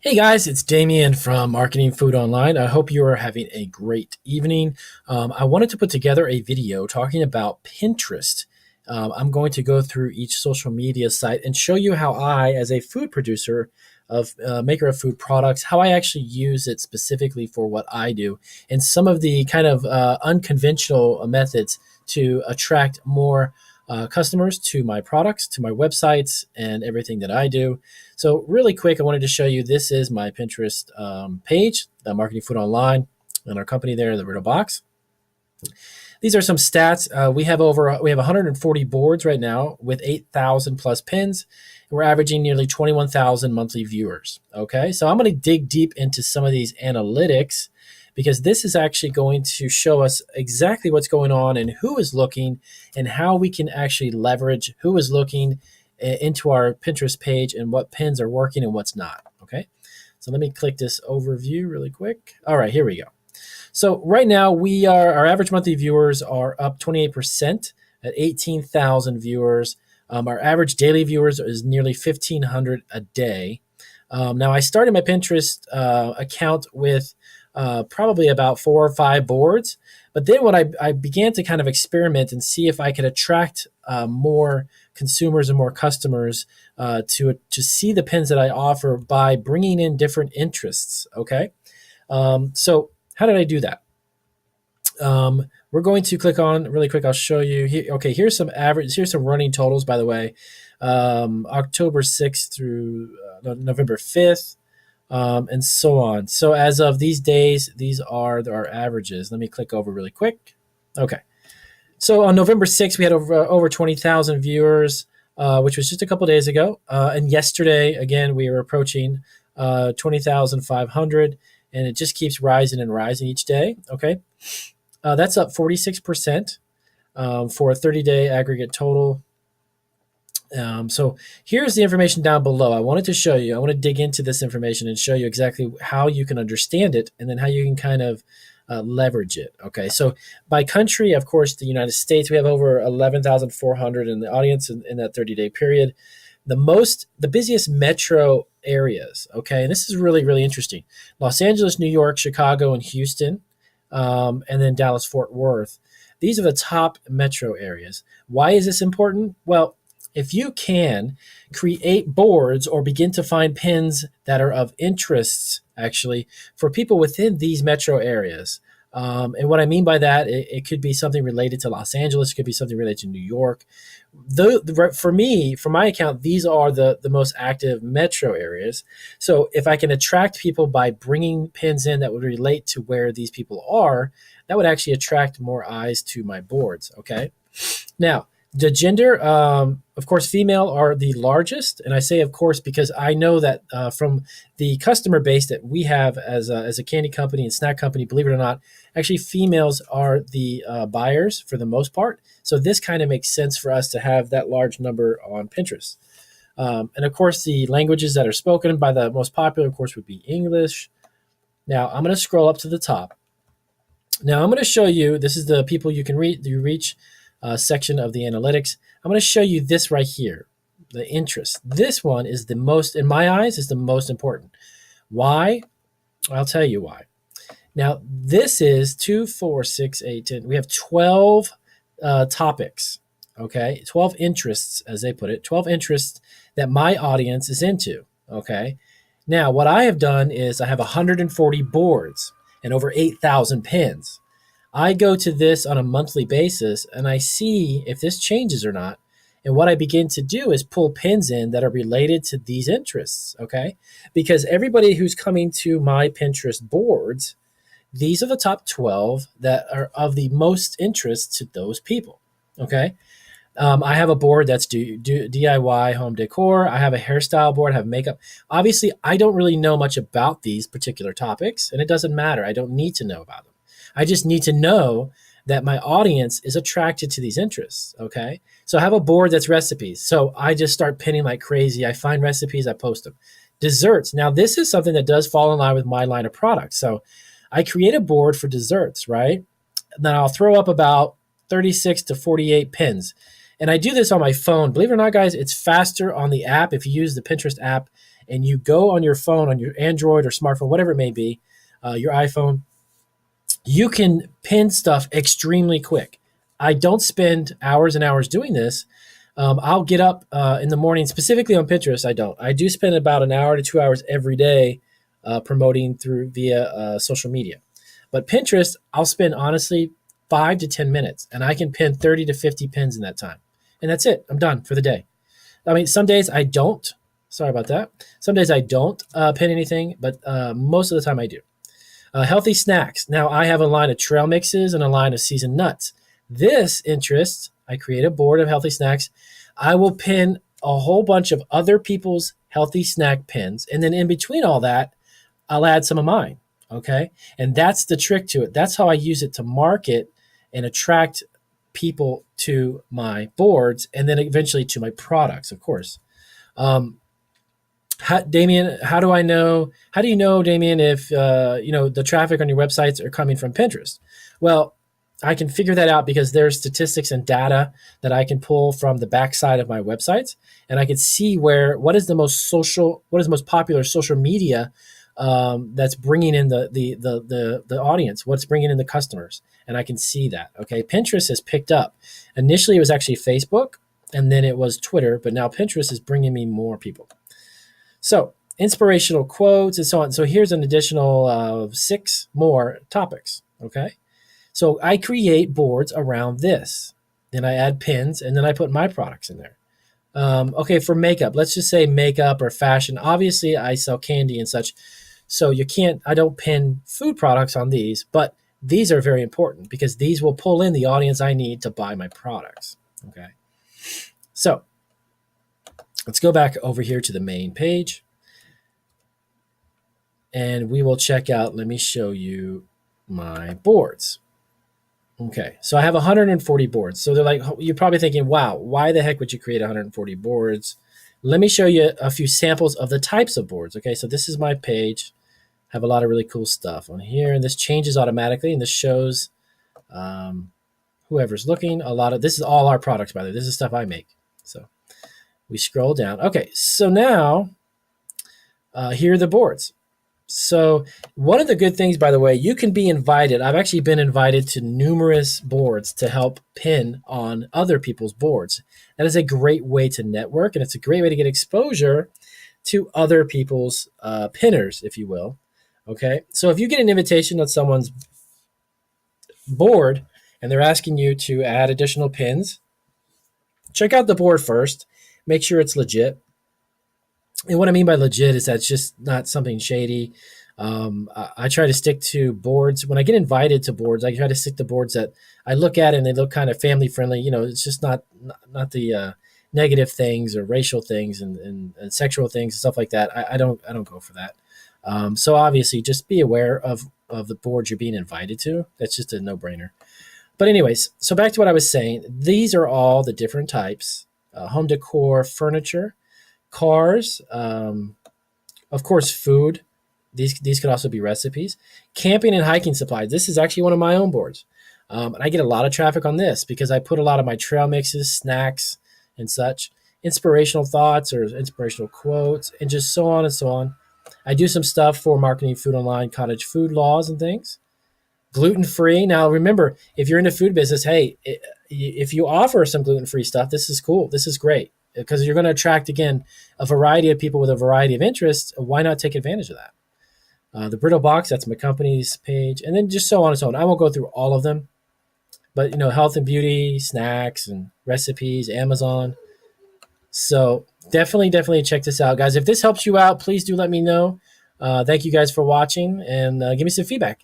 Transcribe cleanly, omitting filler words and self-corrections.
Hey guys, it's Damien from Marketing Food Online. I hope you are having a great evening. I wanted to put together a video talking about Pinterest. I'm going to go through each social media site and show you how I, as a food producer, of maker of food products, how I actually use it specifically for what I do, and some of the kind of unconventional methods to attract more customers to my products, to my websites, and everything that I do. So really quick, I wanted to show you, this is my Pinterest page, the Marketing Food Online, and our company there, the Riddle Box. These are some stats. We have 140 boards right now with 8,000 plus pins. We're averaging nearly 21,000 monthly viewers. Okay, so I'm going to dig deep into some of these analytics because this is actually going to show us exactly what's going on and who is looking and how we can actually leverage who is looking into our Pinterest page and what pins are working and what's not. Okay, so let me click this overview really quick. All right, here we go. So right now our average monthly viewers are up 28% at 18,000 viewers. Our average daily viewers is nearly 1,500 a day. Now I started my Pinterest account with probably about 4 or 5 boards, but then when I began to kind of experiment and see if I could attract more consumers and more customers to see the pins that I offer by bringing in different interests. Okay, so how did I do that? We're going to click on really quick. I'll show you here. Okay, here's some running totals, by the way. October 6th through November 5th, and so on. So as of these days, these are our averages. Let me click over really quick. Okay. So on November 6th, we had over 20,000 viewers, which was just a couple days ago. And yesterday, again, we were approaching 20,500. And it just keeps rising and rising each day. Okay, that's up 46% for a 30-day aggregate total. So here's the information down below. I wanted to show you. I want to dig into this information and show you exactly how you can understand it, and then how you can kind of leverage it. Okay, so by country, of course, the United States, we have over 11,400 in the audience in that 30-day period. The busiest metro areas, okay, and this is really, really interesting: Los Angeles, New York, Chicago, and Houston, and then Dallas, Fort Worth. These are the top metro areas. Why is this important? Well, if you can create boards or begin to find pins that are of interest, actually, for people within these metro areas. And what I mean by that, it could be something related to Los Angeles, it could be something related to New York. For me, for my account, these are the most active metro areas. So if I can attract people by bringing pins in that would relate to where these people are, that would actually attract more eyes to my boards. Okay. Now, the gender, of course, female are the largest. And I say, of course, because I know that from the customer base that we have as a candy company and snack company, believe it or not, actually females are the buyers for the most part. So this kind of makes sense for us to have that large number on Pinterest. And of course, the languages that are spoken by the most popular, of course, would be English. Now, I'm going to scroll up to the top. Now, I'm going to show you, this is the people you can reach section of the analytics. I'm going to show you this right here, the interest. This one is the most, in my eyes, is the most important. Why? I'll tell you why. Now, this is 2, 4, 6, 8, 10. We have 12 topics, okay? 12 interests, as they put it, 12 interests that my audience is into, okay? Now, what I have done is I have 140 boards and over 8,000 pins. I go to this on a monthly basis and I see if this changes or not. And what I begin to do is pull pins in that are related to these interests, okay? Because everybody who's coming to my Pinterest boards, these are the top 12 that are of the most interest to those people, okay? I have a board that's DIY home decor. I have a hairstyle board, I have makeup. Obviously, I don't really know much about these particular topics, and it doesn't matter. I don't need to know about them. I just need to know that my audience is attracted to these interests, okay? So I have a board that's recipes. So I just start pinning like crazy. I find recipes, I post them. Desserts. Now, this is something that does fall in line with my line of products. So I create a board for desserts, right? Then I'll throw up about 36 to 48 pins. And I do this on my phone. Believe it or not, guys, it's faster on the app. If you use the Pinterest app, and you go on your phone, on your Android or smartphone, whatever it may be, your iPhone, you can pin stuff extremely quick. I don't spend hours and hours doing this. I'll get up in the morning, specifically on Pinterest. I don't. I do spend about an hour to 2 hours every day promoting through via social media. But Pinterest, I'll spend honestly 5 to 10 minutes, and I can pin 30 to 50 pins in that time, and that's it. I'm done for the day. I mean, some days I don't. Sorry about that. Some days I don't pin anything, but most of the time I do. Healthy snacks. Now I have a line of trail mixes and a line of seasoned nuts. This interests. I create a board of healthy snacks. I will pin a whole bunch of other people's healthy snack pins, and then in between all that, I'll add some of mine. Okay, and that's the trick to it. That's how I use it to market and attract people to my boards, and then eventually to my products, of course. Damien, how do I know? How do you know, Damien, if the traffic on your websites are coming from Pinterest? Well, I can figure that out because there's statistics and data that I can pull from the backside of my websites, and I can see what is the most popular social media that's bringing in the audience, what's bringing in the customers, and I can see that. Okay, Pinterest has picked up. Initially, it was actually Facebook, and then it was Twitter, but now Pinterest is bringing me more people. So inspirational quotes and so on. So here's an additional 6 more topics. Okay. So I create boards around this. Then I add pins, and then I put my products in there. Okay, for makeup, let's just say makeup or fashion. Obviously, I sell candy and such. So I don't pin food products on these, but these are very important because these will pull in the audience I need to buy my products. Okay. So let's go back over here to the main page, and we will check out, let me show you my boards. Okay, so I have 140 boards. So you're probably thinking, wow, why the heck would you create 140 boards? Let me show you a few samples of the types of boards. Okay, so this is my page. I have a lot of really cool stuff on here, and this changes automatically, and this shows whoever's looking. This is all our products, by the way. This is stuff I make. So we scroll down. Okay, so now here are the boards. So one of the good things, by the way, you can be invited. I've actually been invited to numerous boards to help pin on other people's boards. That is a great way to network, and it's a great way to get exposure to other people's pinners, if you will. Okay, so if you get an invitation on someone's board and they're asking you to add additional pins, check out the board first. Make sure it's legit. And what I mean by legit is that it's just not something shady. I try to stick to boards. When I get invited to boards, I try to stick to boards that I look at and they look kind of family friendly. It's just not the negative things or racial things and sexual things and stuff like that. I don't go for that. So obviously, just be aware of the boards you're being invited to. That's just a no-brainer. But anyways, so back to what I was saying. These are all the different types: home decor, furniture, cars, of course, food. These could also be recipes. Camping and hiking supplies. This is actually one of my own boards. And I get a lot of traffic on this because I put a lot of my trail mixes, snacks, and such, inspirational thoughts or inspirational quotes, and just so on and so on. I do some stuff for marketing food online, cottage food laws and things. Gluten-free. Now, remember, if you're in the food business, hey, if you offer some gluten-free stuff, this is cool. This is great because you're going to attract, again, a variety of people with a variety of interests. Why not take advantage of that? The Brittle Box, that's my company's page, and then just so on and so on. I won't go through all of them, but, health and beauty, snacks and recipes, Amazon. So definitely check this out, guys. If this helps you out, please do let me know. Thank you guys for watching, and give me some feedback.